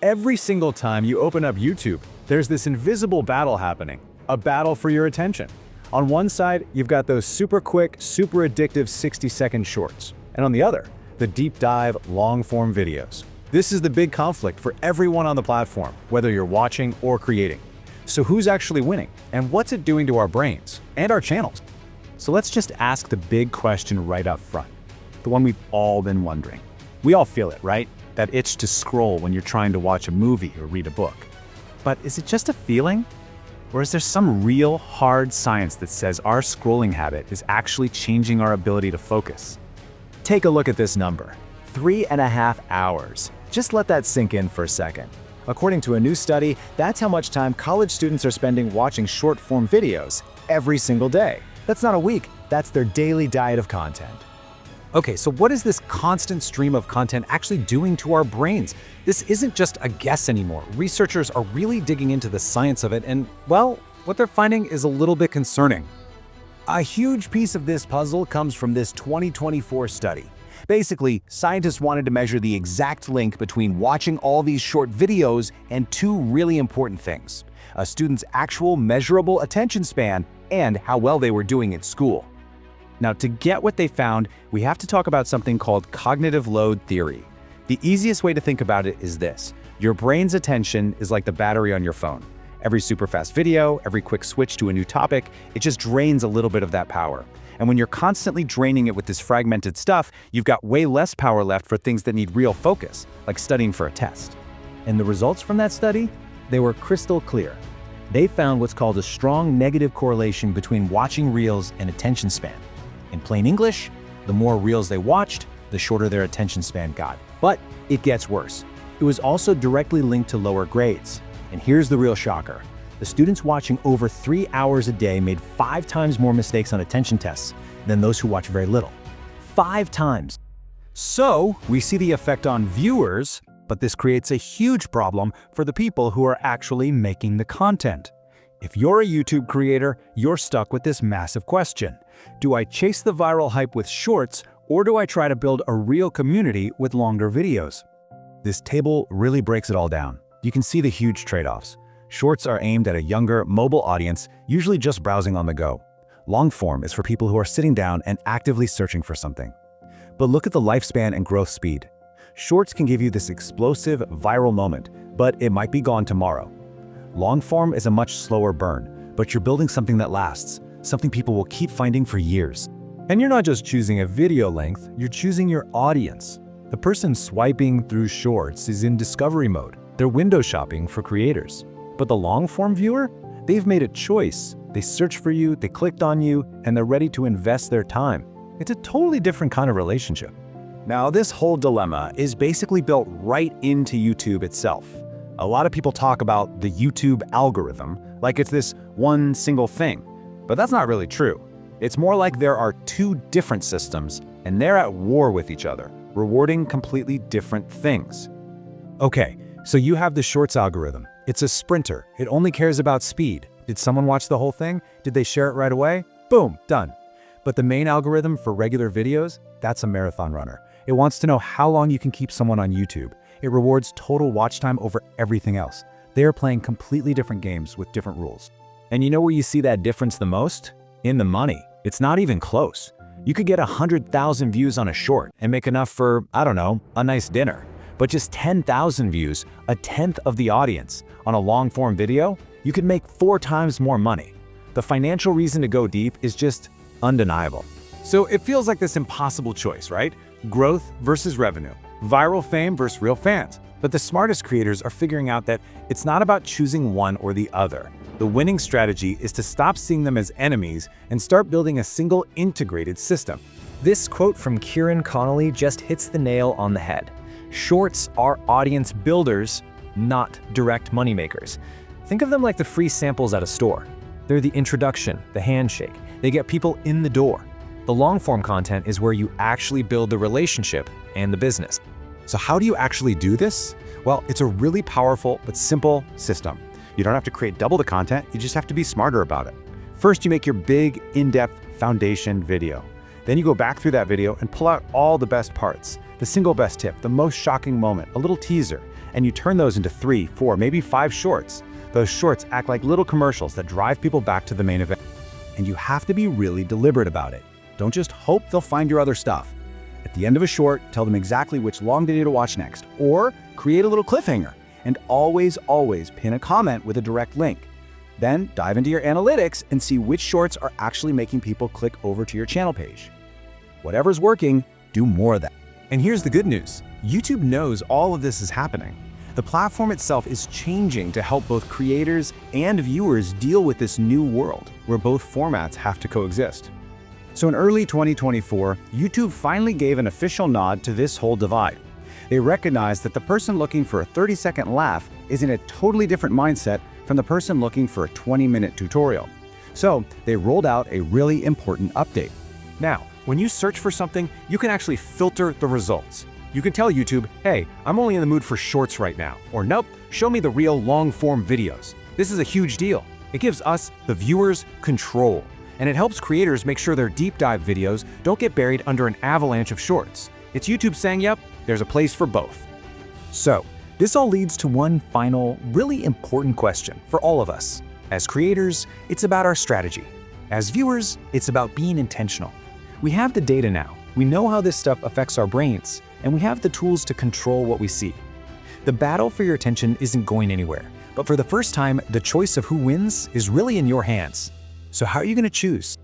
Every single time you open up YouTube, there's this invisible battle happening, a battle for your attention. On one side, you've got those super quick, super addictive 60-second shorts. And on the other, the deep dive, long-form videos. This is the big conflict for everyone on the platform, whether you're watching or creating. So who's actually winning? And what's it doing to our brains and our channels? So let's just ask the big question right up front, the one we've all been wondering. We all feel it, right? That itch to scroll when you're trying to watch a movie or read a book. But is it just a feeling? Or is there some real hard science that says our scrolling habit is actually changing our ability to focus? Take a look at this number, 3.5 hours. Just let that sink in for a second. According to a new study, that's how much time college students are spending watching short-form videos every single day. That's not a week, that's their daily diet of content. Okay, so what is this constant stream of content actually doing to our brains? This isn't just a guess anymore. Researchers are really digging into the science of it, and, well, what they're finding is a little bit concerning. A huge piece of this puzzle comes from this 2024 study. Basically, scientists wanted to measure the exact link between watching all these short videos and two really important things: a student's actual measurable attention span and how well they were doing at school. Now, to get what they found, we have to talk about something called cognitive load theory. The easiest way to think about it is this: your brain's attention is like the battery on your phone. Every super fast video, every quick switch to a new topic, it just drains a little bit of that power. And when you're constantly draining it with this fragmented stuff, you've got way less power left for things that need real focus, like studying for a test. And the results from that study? They were crystal clear. They found what's called a strong negative correlation between watching reels and attention span. In plain English, the more reels they watched, the shorter their attention span got. But it gets worse. It was also directly linked to lower grades. And here's the real shocker. The students watching over 3 hours a day made 5 times more mistakes on attention tests than those who watch very little. 5 times. So, we see the effect on viewers, but this creates a huge problem for the people who are actually making the content. If you're a YouTube creator, you're stuck with this massive question. Do I chase the viral hype with shorts, or do I try to build a real community with longer videos? This table really breaks it all down. You can see the huge trade-offs. Shorts are aimed at a younger, mobile audience, usually just browsing on the go. Long form is for people who are sitting down and actively searching for something. But look at the lifespan and growth speed. Shorts can give you this explosive, viral moment, but it might be gone tomorrow. Long form is a much slower burn, but you're building something that lasts, something people will keep finding for years. And you're not just choosing a video length, you're choosing your audience. The person swiping through shorts is in discovery mode. They're window shopping for creators. But the long-form viewer? They've made a choice. They searched for you, they clicked on you, and they're ready to invest their time. It's a totally different kind of relationship. Now, this whole dilemma is basically built right into YouTube itself. A lot of people talk about the YouTube algorithm like it's this one single thing, but that's not really true. It's more like there are two different systems, and they're at war with each other, rewarding completely different things. Okay, so you have the Shorts algorithm. It's a sprinter. It only cares about speed. Did someone watch the whole thing? Did they share it right away? Boom, done. But the main algorithm for regular videos, that's a marathon runner. It wants to know how long you can keep someone on YouTube. It rewards total watch time over everything else. They are playing completely different games with different rules. And you know where you see that difference the most? In the money. It's not even close. You could get 100,000 views on a short and make enough for, I don't know, a nice dinner. But just 10,000 views, a tenth of the audience, on a long-form video, you could make 4 times more money. The financial reason to go deep is just undeniable. So it feels like this impossible choice, right? Growth versus revenue, viral fame versus real fans. But the smartest creators are figuring out that it's not about choosing one or the other. The winning strategy is to stop seeing them as enemies and start building a single integrated system. This quote from Kieran Connolly just hits the nail on the head. Shorts are audience builders, not direct moneymakers. Think of them like the free samples at a store. They're the introduction, the handshake. They get people in the door. The long-form content is where you actually build the relationship and the business. So how do you actually do this? Well, it's a really powerful but simple system. You don't have to create double the content, you just have to be smarter about it. First, you make your big, in-depth foundation video. Then you go back through that video and pull out all the best parts, the single best tip, the most shocking moment, a little teaser, and you turn those into 3, 4, maybe 5 shorts. Those shorts act like little commercials that drive people back to the main event. And you have to be really deliberate about it. Don't just hope they'll find your other stuff. At the end of a short, tell them exactly which long video to watch next, or create a little cliffhanger, and always pin a comment with a direct link. Then dive into your analytics and see which shorts are actually making people click over to your channel page. Whatever's working, do more of that. And here's the good news. YouTube knows all of this is happening. The platform itself is changing to help both creators and viewers deal with this new world where both formats have to coexist. So in early 2024, YouTube finally gave an official nod to this whole divide. They recognized that the person looking for a 30-second laugh is in a totally different mindset from the person looking for a 20-minute tutorial. So they rolled out a really important update. Now, when you search for something, you can actually filter the results. You can tell YouTube, hey, I'm only in the mood for shorts right now, or nope, show me the real long-form videos. This is a huge deal. It gives us, the viewers, control, and it helps creators make sure their deep dive videos don't get buried under an avalanche of shorts. It's YouTube saying, yep, there's a place for both. So, this all leads to one final, really important question for all of us. As creators, it's about our strategy. As viewers, it's about being intentional. We have the data now. We know how this stuff affects our brains, and we have the tools to control what we see. The battle for your attention isn't going anywhere, but for the first time, the choice of who wins is really in your hands. So how are you going to choose?